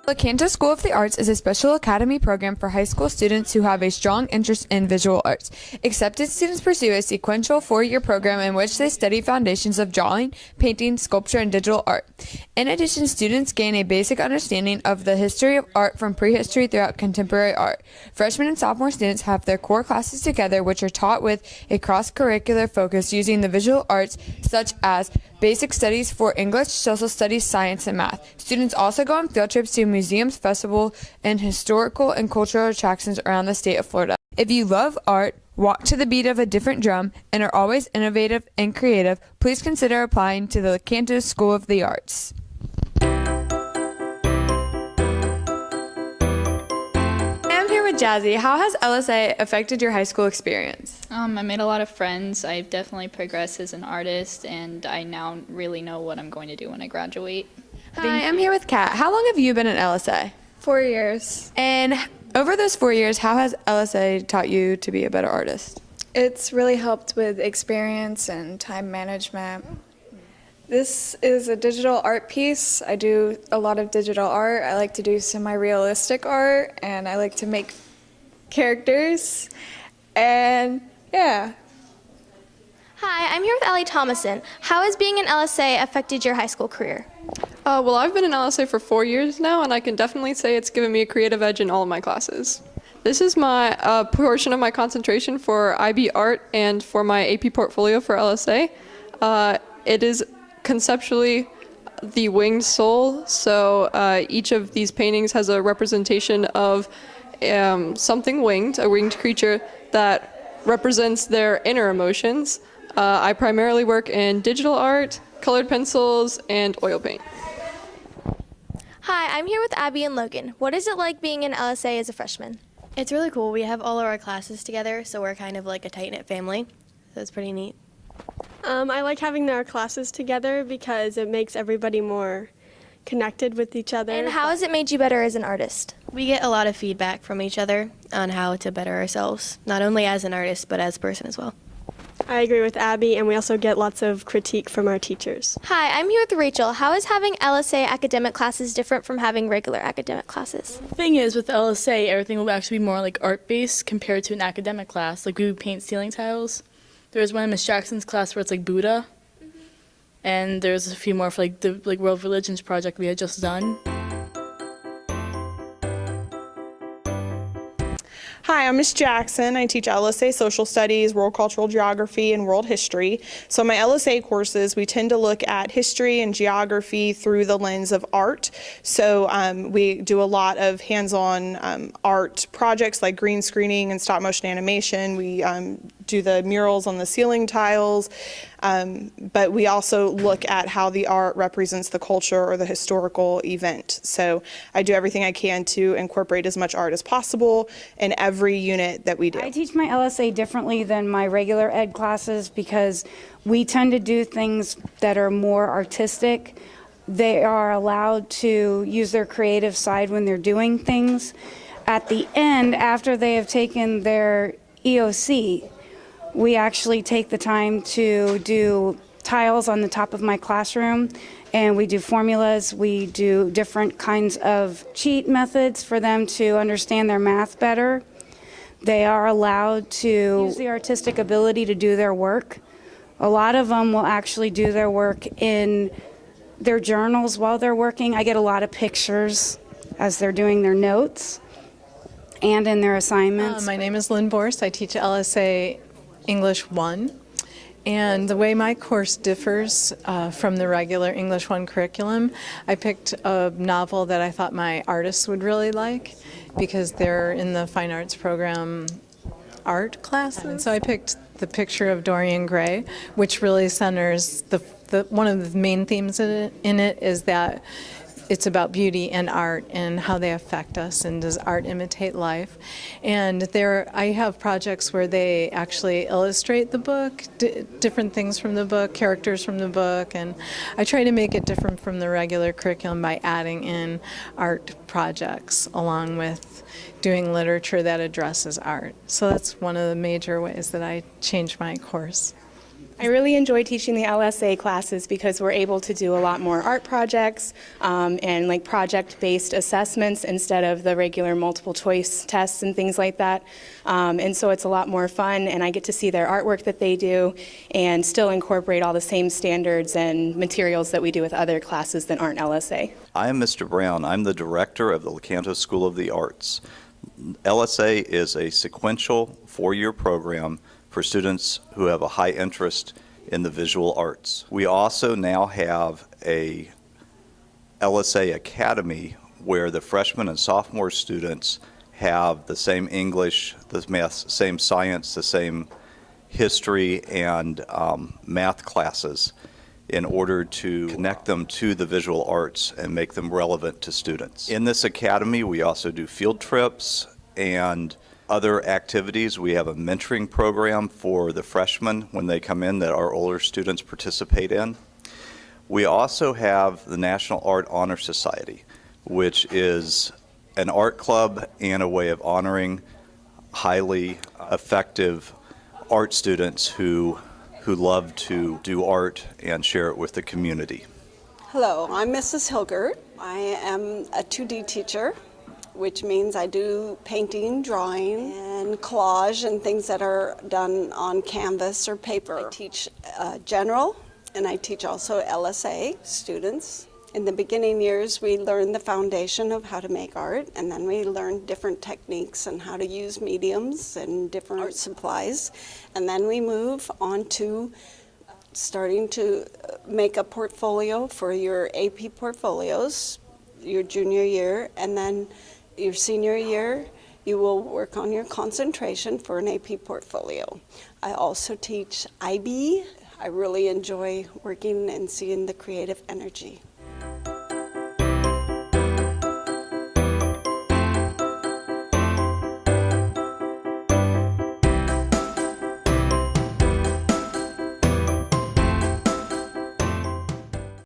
The Canto School of the Arts is a special academy program for high school students who have a strong interest in visual arts. Accepted students pursue a sequential 4-year program in which they study foundations of drawing, painting, sculpture, and digital art. In addition, students gain a basic understanding of the history of art from prehistory throughout contemporary art. Freshmen and sophomore students have their core classes together, which are taught with a cross-curricular focus using the visual arts such as basic studies for English, social studies, science, and math. Students also go on field trips to museums, festivals, and historical and cultural attractions around the state of Florida. If you love art, walk to the beat of a different drum, and are always innovative and creative, please consider applying to the Canto School of the Arts. Jazzy, how has LSA affected your high school experience? I made a lot of friends. I've definitely progressed as an artist, and I now really know what I'm going to do when I graduate. Hi, I'm here with Kat. How long have you been in LSA? 4 years. And over those 4 years, how has LSA taught you to be a better artist? It's really helped with experience and time management. This is a digital art piece. I do a lot of digital art. I like to do semi-realistic art, and I like to make characters, and yeah. Hi, I'm here with Ellie Thomason. How has being in LSA affected your high school career? Well, I've been in LSA for 4 years now, and I can definitely say it's given me a creative edge in all of my classes. This is my portion of my concentration for IB Art and for my AP portfolio for LSA. It is conceptually the winged soul, so each of these paintings has a representation of something winged, a winged creature that represents their inner emotions. I primarily work in digital art, colored pencils, and oil paint. Hi, I'm here with Abby and Logan. What is it like being in LSA as a freshman? It's really cool. We have all of our classes together, so we're kind of like a tight-knit family, so it's pretty neat. I like having our classes together because it makes everybody more connected with each other. And how has it made you better as an artist? We get a lot of feedback from each other on how to better ourselves, not only as an artist, but as a person as well. I agree with Abby, and we also get lots of critique from our teachers. Hi, I'm here with Rachel. How is having LSA academic classes different from having regular academic classes? The thing is, with LSA, everything will actually be more like art-based compared to an academic class. Like, we would paint ceiling tiles. There's one in Miss Jackson's class where it's like Buddha. And there's a few more for like the World Religions project we had just done. Hi, I'm Miss Jackson. I teach LSA Social Studies, World Cultural Geography, and World History. So my LSA courses, we tend to look at history and geography through the lens of art. So we do a lot of hands-on art projects like green screening and stop motion animation. We do the murals on the ceiling tiles, but we also look at how the art represents the culture or the historical event. So I do everything I can to incorporate as much art as possible in every unit that we do. I teach my LSA differently than my regular ed classes because we tend to do things that are more artistic. They are allowed to use their creative side when they're doing things. At the end, after they have taken their EOC, we actually take the time to do tiles on the top of my classroom, and we do formulas. We do different kinds of cheat methods for them to understand their math better. They are allowed to use the artistic ability to do their work. A lot of them will actually do their work in their journals while they're working. I get a lot of pictures as they're doing their notes and in their assignments. My name is Lynn Borst. I teach LSA English 1, and the way my course differs from the regular English 1 curriculum, I picked a novel that I thought my artists would really like because they're in the fine arts program art classes. And so I picked The Picture of Dorian Gray, which really centers one of the main themes in it is that it's about beauty and art and how they affect us, and does art imitate life. And I have projects where they actually illustrate the book, different things from the book, characters from the book, and I try to make it different from the regular curriculum by adding in art projects along with doing literature that addresses art. So that's one of the major ways that I change my course. I really enjoy teaching the LSA classes because we're able to do a lot more art projects and like project-based assessments instead of the regular multiple choice tests and things like that. And so it's a lot more fun, and I get to see their artwork that they do and still incorporate all the same standards and materials that we do with other classes that aren't LSA. I am Mr. Brown. I'm the director of the Lecanto School of the Arts. LSA is a sequential 4-year program for students who have a high interest in the visual arts. We also now have a LSA Academy where the freshman and sophomore students have the same English, the math, same science, the same history and math classes in order to connect them to the visual arts and make them relevant to students. In this academy, we also do field trips and other activities. We have a mentoring program for the freshmen when they come in that our older students participate in. We also have the National Art Honor Society, which is an art club and a way of honoring highly effective art students who love to do art and share it with the community. Hello, I'm Mrs. Hilgert. I am a 2D teacher, which means I do painting, drawing, and collage and things that are done on canvas or paper. I teach general, and I teach also LSA students. In the beginning years, we learn the foundation of how to make art, and then we learn different techniques and how to use mediums and different art supplies. And then we move on to starting to make a portfolio for your AP portfolios, your junior year, and then your senior year, you will work on your concentration for an AP portfolio. I also teach IB. I really enjoy working and seeing the creative energy.